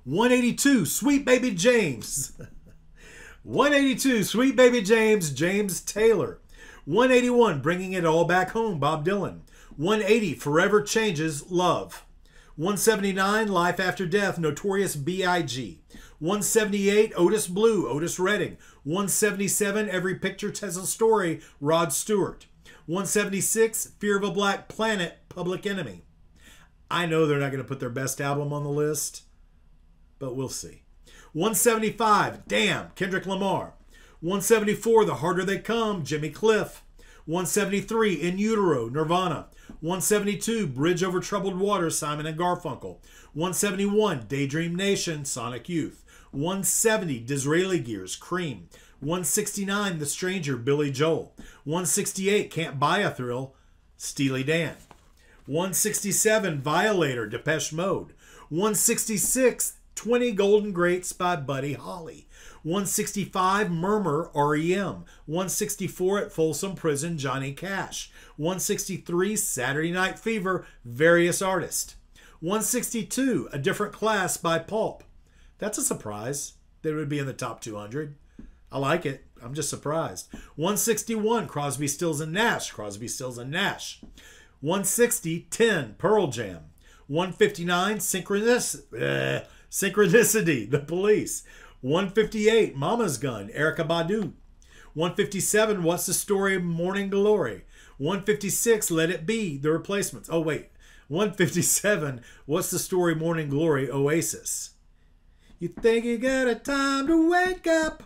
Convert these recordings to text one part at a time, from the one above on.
182, Sweet Baby James. 182, Sweet Baby James, James Taylor. 181, Bringing It All Back Home, Bob Dylan. 180, Forever Changes, Love. 179, Life After Death, Notorious B.I.G. 178, Otis Blue, Otis Redding. 177, Every Picture Tells a Story, Rod Stewart. 176, Fear of a Black Planet, Public Enemy. I know they're not going to put their best album on the list, but we'll see. 175, Damn, Kendrick Lamar. 174, The Harder They Come, Jimmy Cliff. 173, In Utero, Nirvana. 172, Bridge Over Troubled Water, Simon and Garfunkel. 171, Daydream Nation, Sonic Youth. 170, Disraeli Gears, Cream. 169, The Stranger, Billy Joel. 168, Can't Buy a Thrill, Steely Dan. 167, Violator, Depeche Mode. 166, 20 Golden Greats by Buddy Holly. 165, Murmur, REM. 164, At Folsom Prison, Johnny Cash. 163, Saturday Night Fever, various artists. 162, A Different Class by Pulp. That's a surprise that it would be in the top 200. I like it. I'm just surprised. 161, Crosby, Stills and Nash. Crosby, Stills and Nash. 160, 10, Pearl Jam. 159, Synchronicity, The Police. 158, Mama's Gun, Erykah Badu. 157, What's the Story, Morning Glory. 156, Let It Be, The Replacements. Oh, wait. 157, What's the Story, Morning Glory, Oasis. You think you got a time to wake up.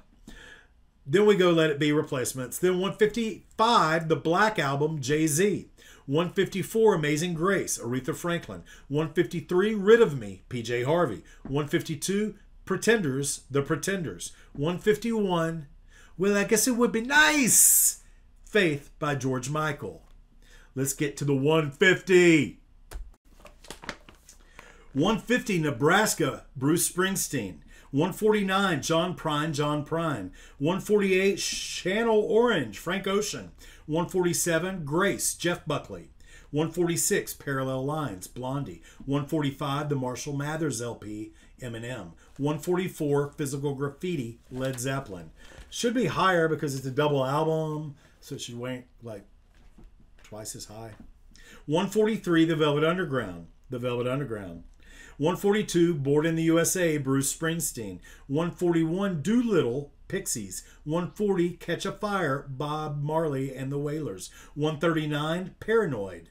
Then we go Let It Be, Replacements. Then 155, The Black Album, Jay-Z. 154, Amazing Grace, Aretha Franklin. 153, Rid of Me, PJ Harvey. 152, Pretenders, The Pretenders. 151, Well, I Guess It Would Be Nice, Faith by George Michael. Let's get to the 150. 150, Nebraska, Bruce Springsteen. 149, John Prine, John Prine. 148, Channel Orange, Frank Ocean. 147, Grace, Jeff Buckley. 146, Parallel Lines, Blondie. 145, The Marshall Mathers LP, Eminem. 144, Physical Graffiti, Led Zeppelin. Should be higher because it's a double album, so it should rank like twice as high. 143, The Velvet Underground, The Velvet Underground. 142, Born in the USA, Bruce Springsteen. 141, Doolittle, Pixies. 140, Catch a Fire, Bob Marley and the Wailers. 139, Paranoid,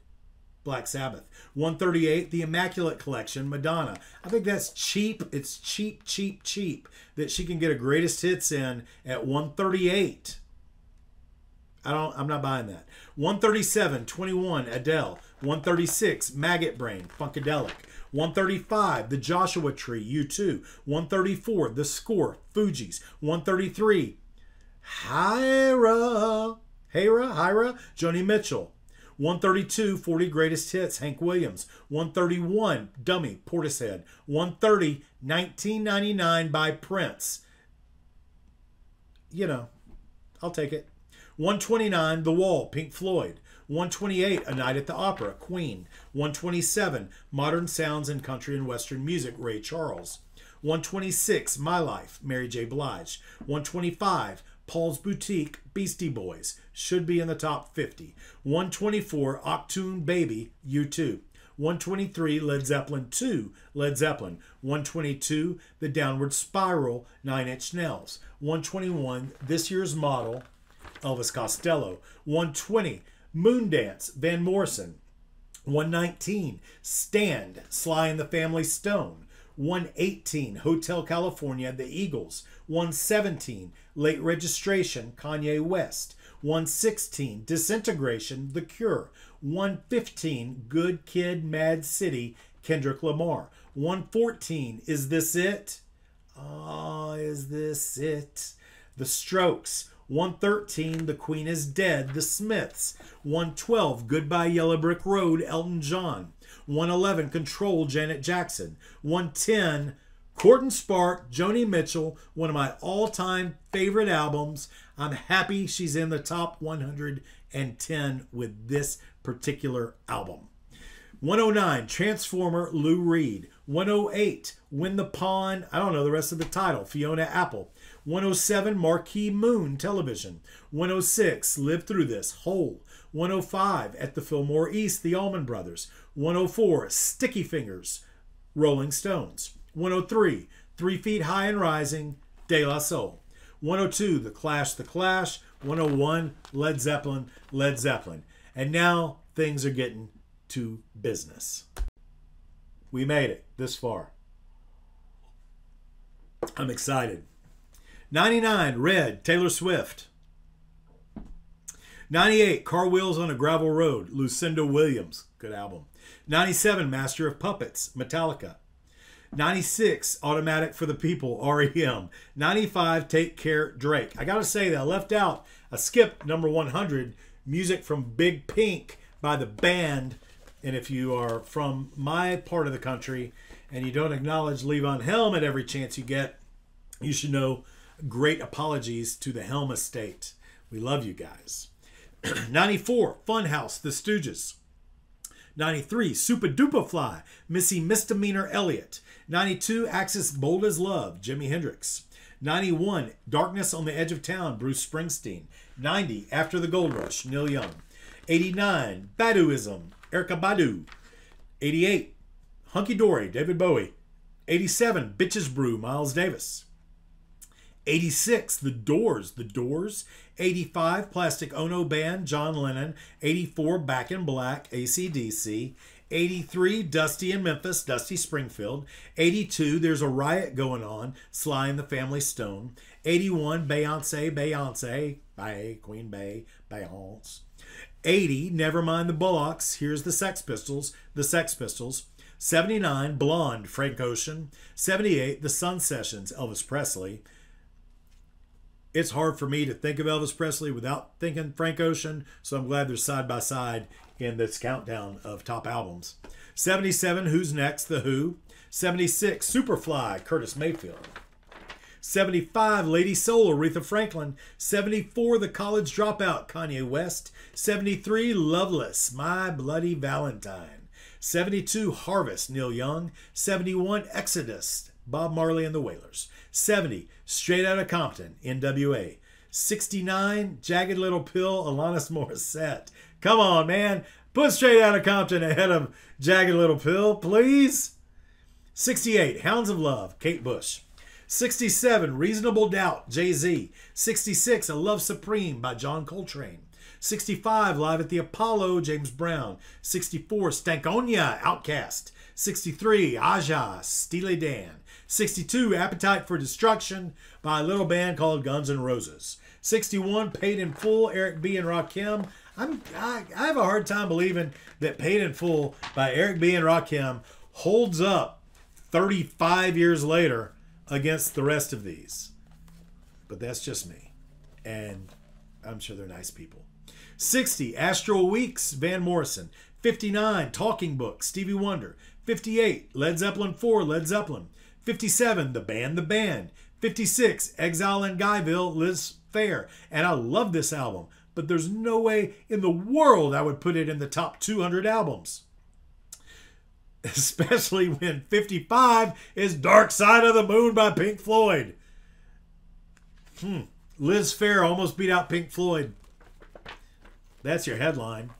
Black Sabbath. 138, The Immaculate Collection, Madonna. I think that's cheap. It's cheap, cheap, cheap that she can get a greatest hits in at 138. I'm not buying that. 137, 21, Adele. 136, Maggot Brain, Funkadelic. 135, The Joshua Tree, U2. 134, The Score, Fugees. 133, Hyra, Joni Mitchell. 132, 40 Greatest Hits, Hank Williams. 131, Dummy, Portishead. 130, 1999 by Prince. You know, I'll take it. 129, The Wall, Pink Floyd. 128, A Night at the Opera, Queen. 127, Modern Sounds in Country and Western Music, Ray Charles. 126, My Life, Mary J. Blige. 125, Paul's Boutique, Beastie Boys. Should be in the top 50. 124, Achtung Baby, U2. 123, Led Zeppelin 2, Led Zeppelin. 122, The Downward Spiral, Nine Inch Nails. 121, This Year's Model, Elvis Costello. 120, Moondance, Van Morrison. 119, Stand, Sly and the Family Stone. 118, Hotel California, The Eagles. 117, Late Registration, Kanye West. 116, Disintegration, The Cure. 115, Good Kid, Mad City, Kendrick Lamar. 114, Is This It? Oh, is this it? The Strokes. 113, The Queen is Dead, The Smiths. 112, Goodbye Yellow Brick Road, Elton John. 111, Control, Janet Jackson. 110, Court and Spark, Joni Mitchell, one of my all-time favorite albums. I'm happy she's in the top 110 with this particular album. 109, Transformer, Lou Reed. 108, Win the Pawn. I don't know the rest of the title. Fiona Apple. 107, Marquee Moon Television. 106, Live Through This, Hole. 105, At the Fillmore East, The Allman Brothers. 104, Sticky Fingers, Rolling Stones. 103, 3 Feet High and Rising, De La Soul. 102, The Clash, The Clash. 101, Led Zeppelin, Led Zeppelin. And now things are getting to business. We made it this far. I'm excited. 99, Red, Taylor Swift. 98, Car Wheels on a Gravel Road, Lucinda Williams. Good album. 97, Master of Puppets, Metallica. 96, Automatic for the People, REM. 95, Take Care, Drake. I gotta say that I skipped number 100, Music from Big Pink by the Band. And if you are from my part of the country and you don't acknowledge Levon Helm at every chance you get, you should know great apologies to the Helm estate. We love you guys. 94, Funhouse, The Stooges. 93, Super Duper Fly, Missy Misdemeanor Elliott. 92, Axis Bold as Love, Jimi Hendrix. 91, Darkness on the Edge of Town, Bruce Springsteen. 90, After the Gold Rush, Neil Young. 89, Baduism, Erykah Badu. 88, Hunky Dory, David Bowie. 87, Bitches Brew, Miles Davis. 86, The Doors. 85, Plastic Ono Band, John Lennon. 84, Back in Black, AC/DC. 83, Dusty in Memphis, Dusty Springfield. 82, There's a Riot Going On, Sly and the Family Stone. 81, Beyonce, Bay, Queen Bey, Beyonce. 80, Nevermind the Bullocks, Here's the Sex Pistols, 79, Blonde, Frank Ocean. 78, The Sun Sessions, Elvis Presley. It's hard for me to think of Elvis Presley without thinking Frank Ocean, so I'm glad they're side by side in this countdown of top albums. 77, Who's Next, The Who. 76, Superfly, Curtis Mayfield. 75, Lady Soul, Aretha Franklin. 74, The College Dropout, Kanye West. 73, Loveless, My Bloody Valentine. 72, Harvest, Neil Young. 71, Exodus, Bob Marley and the Wailers. 70, Straight Outta Compton, NWA. 69, Jagged Little Pill, Alanis Morissette. Come on, man. Put Straight Outta Compton ahead of Jagged Little Pill, please. 68, Hounds of Love, Kate Bush. 67, Reasonable Doubt, Jay-Z. 66, A Love Supreme by John Coltrane. 65, Live at the Apollo, James Brown. 64, Stankonia, Outkast. 63, Aja, Steely Dan. 62, Appetite for Destruction by a little band called Guns N' Roses. 61, Paid in Full, Eric B. and Rakim. I have a hard time believing that Paid in Full by Eric B. and Rakim holds up 35 years later against the rest of these. But that's just me. And I'm sure they're nice people. 60, Astral Weeks, Van Morrison. 59, Talking Book, Stevie Wonder. 58, Led Zeppelin 4, Led Zeppelin. 57, The Band. 56, Exile in Guyville, Liz Phair. And I love this album, but there's no way in the world I would put it in the top 200 albums. Especially when 55 is Dark Side of the Moon by Pink Floyd. Liz Phair almost beat out Pink Floyd. That's your headline.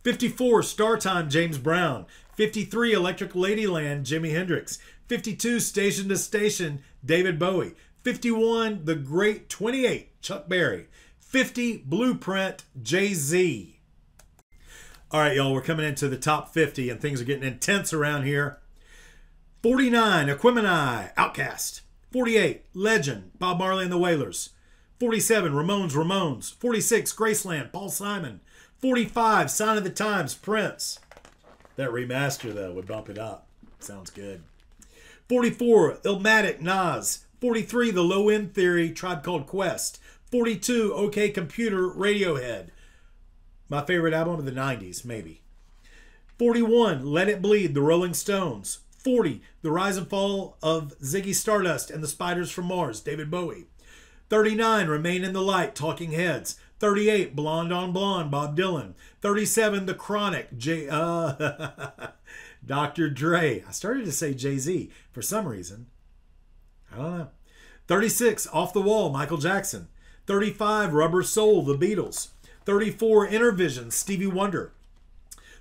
54, Star Time, James Brown. 53, Electric Ladyland, Jimi Hendrix. 52, Station to Station, David Bowie. 51, The Great 28, Chuck Berry. 50, Blueprint, Jay-Z. All right, y'all, we're coming into the top 50, and things are getting intense around here. 49, Equimini, Outkast. 48, Legend, Bob Marley and the Wailers. 47, Ramones. 46, Graceland, Paul Simon. 45, Sign of the Times, Prince. That remaster, though, would bump it up. Sounds good. 44, Illmatic, Nas. 43, The Low End Theory, Tribe Called Quest. 42, OK Computer, Radiohead. My favorite album of the 90s, maybe. 41, Let It Bleed, The Rolling Stones. 40, The Rise and Fall of Ziggy Stardust and the Spiders from Mars, David Bowie. 39, Remain in the Light, Talking Heads. 38, Blonde on Blonde, Bob Dylan. 37, The Chronic, Dr. Dre. I started to say Jay-Z for some reason. I don't know. 36, Off the Wall, Michael Jackson. 35, Rubber Soul, The Beatles. 34, Intervision, Stevie Wonder.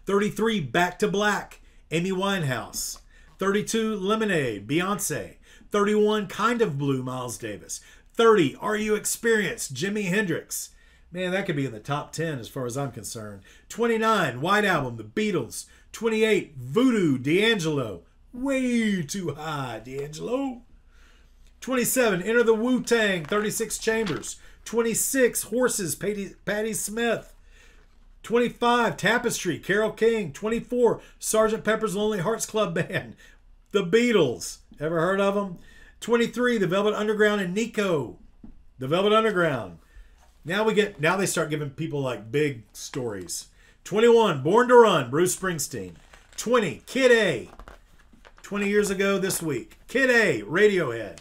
33, Back to Black, Amy Winehouse. 32, Lemonade, Beyonce. 31, Kind of Blue, Miles Davis. 30, Are You Experienced, Jimi Hendrix. Man, that could be in the top 10 as far as I'm concerned. 29, White Album, The Beatles. 28, Voodoo, D'Angelo. Way too high, D'Angelo. 27, Enter the Wu-Tang, 36 Chambers. 26, Horses, Patti Smith. 25, Tapestry, Carole King. 24, Sgt. Pepper's Lonely Hearts Club Band, The Beatles. Ever heard of them? 23, The Velvet Underground and Nico. The Velvet Underground. Now they start giving people like big stories. 21, Born to Run, Bruce Springsteen. 20, Kid A. 20 years ago this week. Kid A, Radiohead.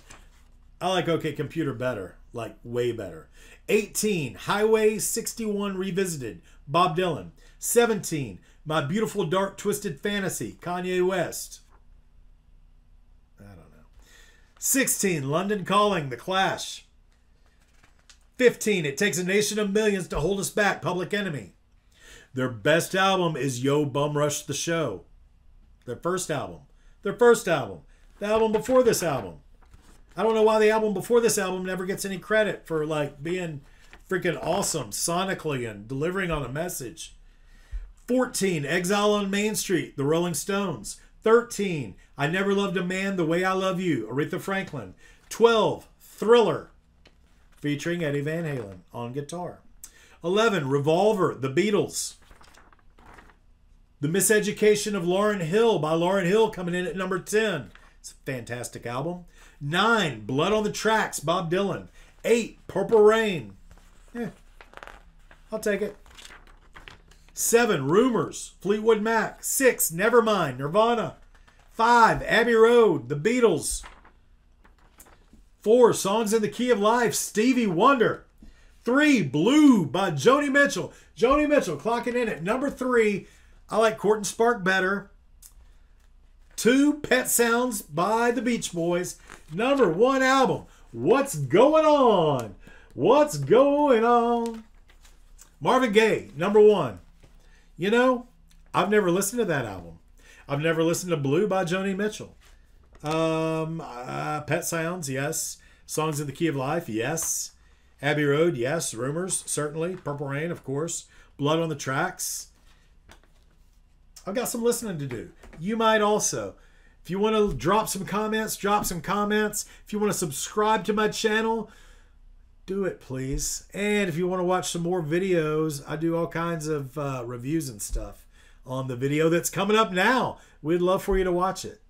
I like OK Computer better, like way better. 18, Highway 61 Revisited, Bob Dylan. 17, My Beautiful Dark Twisted Fantasy, Kanye West. I don't know. 16, London Calling, The Clash. 15, It Takes a Nation of Millions to Hold Us Back, Public Enemy. Their best album is Yo Bum Rush the Show. Their first album. The album before this album. I don't know why the album before this album never gets any credit for like being freaking awesome sonically and delivering on a message. 14, Exile on Main Street, The Rolling Stones. 13, I Never Loved a Man the Way I Love You, Aretha Franklin. 12, Thriller, featuring Eddie Van Halen on guitar. 11, Revolver, The Beatles. The Miseducation of Lauryn Hill by Lauryn Hill coming in at number 10. It's a fantastic album. 9, Blood on the Tracks, Bob Dylan. 8, Purple Rain. I'll take it. 7, Rumors, Fleetwood Mac. 6, Nevermind, Nirvana. 5, Abbey Road, The Beatles. 4, Songs in the Key of Life, Stevie Wonder. 3, Blue by Joni Mitchell. Joni Mitchell clocking in at number 3. I like Court and Spark better. 2, Pet Sounds by the Beach Boys. Number 1 album, What's Going On? What's Going On? Marvin Gaye, number 1. You know, I've never listened to that album. I've never listened to Blue by Joni Mitchell. Pet Sounds, yes. Songs in the Key of Life, yes. Abbey Road, yes. Rumors, certainly. Purple Rain, of course. Blood on the Tracks. I've got some listening to do. You might also. If you want to drop some comments, drop some comments. If you want to subscribe to my channel, do it, please. And if you want to watch some more videos, I do all kinds of reviews and stuff on the video that's coming up now. We'd love for you to watch it.